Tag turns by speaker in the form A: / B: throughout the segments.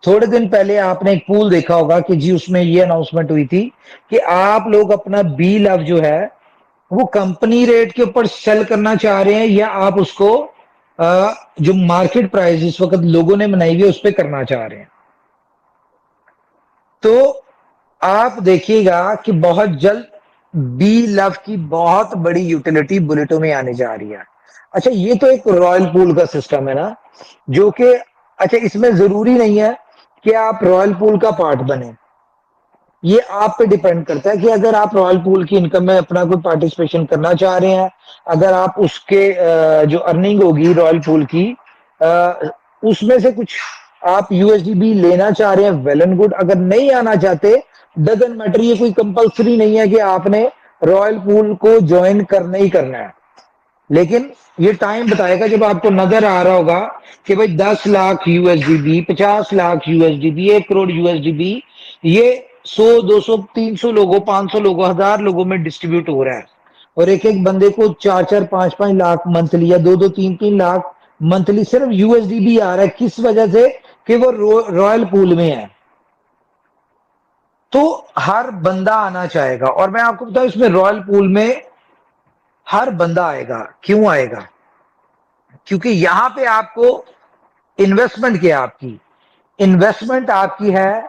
A: थोड़े दिन पहले आपने एक पूल देखा होगा कि जी उसमें ये अनाउंसमेंट हुई थी कि आप लोग अपना बी लव जो है वो कंपनी रेट के ऊपर सेल करना चाह रहे हैं या आप उसको जो मार्केट प्राइस इस वक्त लोगों ने बनाई हुई है उस पर करना चाह रहे हैं। तो आप देखिएगा कि बहुत जल्द बी लव की बहुत बड़ी यूटिलिटी बुलेटों में आने जा रही है। अच्छा, ये तो एक रॉयल पूल का सिस्टम है ना, जो कि अच्छा इसमें जरूरी नहीं है कि आप रॉयल पूल का पार्ट बने। ये आप पे डिपेंड करता है कि अगर आप रॉयल पूल की इनकम में अपना कोई पार्टिसिपेशन करना चाह रहे हैं, अगर आप उसके जो अर्निंग होगी रॉयल पूल की उसमें से कुछ आप यूएसडीबी लेना चाह रहे हैं, वेल एंड गुड। अगर नहीं आना चाहते, डजंट मैटर, ये कोई कंपल्सरी नहीं है कि आपने रॉयल पूल को ज्वाइन करना ही करना है। लेकिन ये टाइम बताएगा जब आपको नजर आ रहा होगा कि भाई 10 लाख यूएसडीबी, 50 लाख यूएसडीबी, 1 करोड़ यूएसडीबी ये 100 200 300 लोगों, 500 लोगों, 1000 लोगों में डिस्ट्रीब्यूट हो रहा है और एक एक बंदे को 4 4 5 5 लाख मंथली या 2 2 3 3 लाख मंथली सिर्फ यूएसडीबी आ रहा है। किस वजह से? कि वो रॉयल पूल में है। तो हर बंदा आना चाहेगा और मैं आपको बताऊं इसमें रॉयल पूल में हर बंदा आएगा। क्यों आएगा? क्योंकि यहां पे आपको इन्वेस्टमेंट क्या है? आपकी इन्वेस्टमेंट आपकी है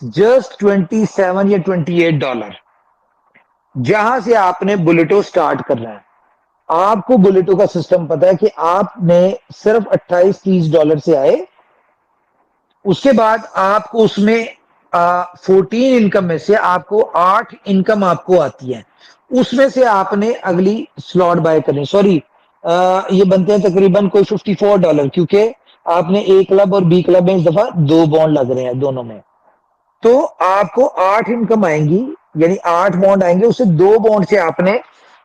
A: जस्ट 27 या $28। जहां से आपने बुलेटो स्टार्ट करना है, आपको बुलेटो का सिस्टम पता है कि आपने सिर्फ 28 30 डॉलर से आए। उसके बाद आपको उसमें 14 इनकम में से आपको 8 इनकम आपको आती है। उसमें से आपने अगली स्लॉट बाय करनी, सॉरी ये बनते हैं तकरीबन कोई $54, क्योंकि आपने ए क्लब और बी क्लब में इस दफा 2 बॉन्ड लग रहे हैं दोनों में। तो आपको 8 इनकम आएंगी, यानी 8 बॉन्ड आएंगे, उससे 2 बॉन्ड से आपने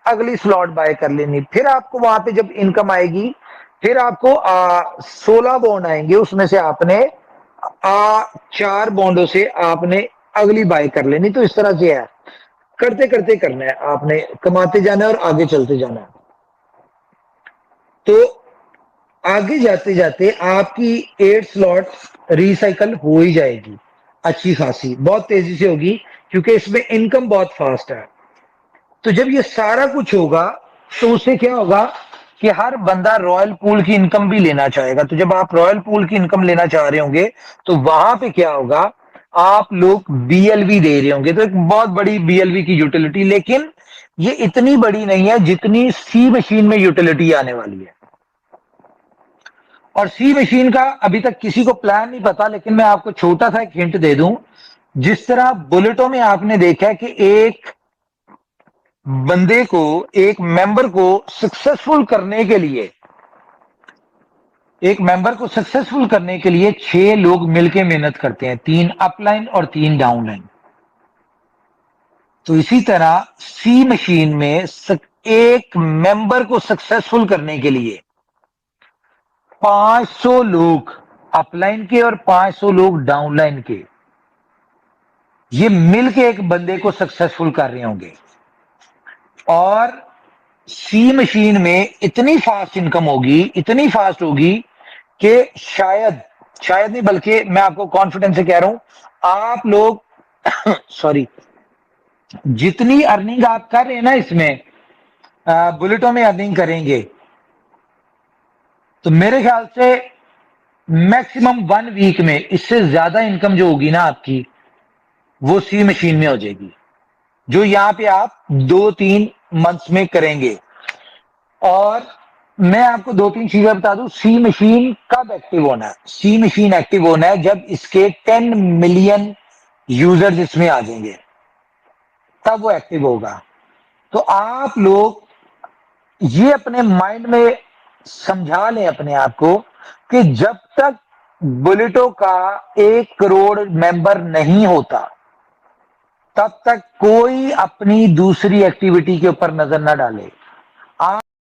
A: अगली स्लॉट बाय कर लेनी। फिर आपको वहां पे जब इनकम आएगी, फिर आपको 16 बॉन्ड आएंगे, उसमें से आपने 4 बॉन्डों से आपने अगली बाय कर लेनी। तो इस तरह से है, करते करते करना है, आपने कमाते जाना है और आगे चलते जाना है। तो आगे जाते जाते आपकी 8 स्लॉट रिसाइकल हो ही जाएगी, अच्छी खासी, बहुत तेजी से होगी, क्योंकि इसमें इनकम बहुत फास्ट है। तो जब ये सारा कुछ होगा तो उससे क्या होगा कि हर बंदा रॉयल पूल की इनकम भी लेना चाहेगा। तो जब आप रॉयल पूल की इनकम लेना चाह रहे होंगे तो वहां पे क्या होगा, आप लोग बीएलवी दे रहे होंगे। तो एक बहुत बड़ी बीएलवी की यूटिलिटी, लेकिन ये इतनी बड़ी नहीं है जितनी सी मशीन में यूटिलिटी आने वाली है। और सी मशीन का अभी तक किसी को प्लान नहीं पता, लेकिन मैं आपको छोटा सा एक हिंट दे दूं। जिस तरह बुलेटों में आपने देखा है कि एक बंदे को, एक मेंबर को सक्सेसफुल करने के लिए, एक मेंबर को सक्सेसफुल करने के लिए 6 लोग मिलकर मेहनत करते हैं, 3 अपलाइन और 3 डाउनलाइन। तो इसी तरह सी मशीन में एक मेंबर को सक्सेसफुल करने के लिए 500 लोग अपलाइन के और 500 लोग डाउनलाइन के, ये मिलके एक बंदे को सक्सेसफुल कर रहे होंगे। और सी मशीन में इतनी फास्ट इनकम होगी, इतनी फास्ट होगी कि शायद, शायद नहीं बल्कि मैं आपको कॉन्फिडेंस से कह रहा हूं, आप लोग सॉरी, जितनी अर्निंग आप कर रहे हैं ना इसमें, बुलेटों में अर्निंग करेंगे, तो मेरे ख्याल से मैक्सिमम 1 वीक में इससे ज्यादा इनकम जो होगी ना आपकी, वो सी मशीन में हो जाएगी, जो यहां पे आप 2 3 मंथ्स में करेंगे। और मैं आपको 2 3 चीजें बता दूं, सी मशीन कब एक्टिव होना है। सी मशीन एक्टिव होना है जब इसके 10 मिलियन यूजर्स इसमें आ जाएंगे, तब वो एक्टिव होगा। तो आप लोग ये अपने माइंड में समझा लें अपने आप को कि जब तक बुलेटो का 1 करोड़ मेंबर नहीं होता, तब तक कोई अपनी दूसरी एक्टिविटी के ऊपर नजर ना डाले। आप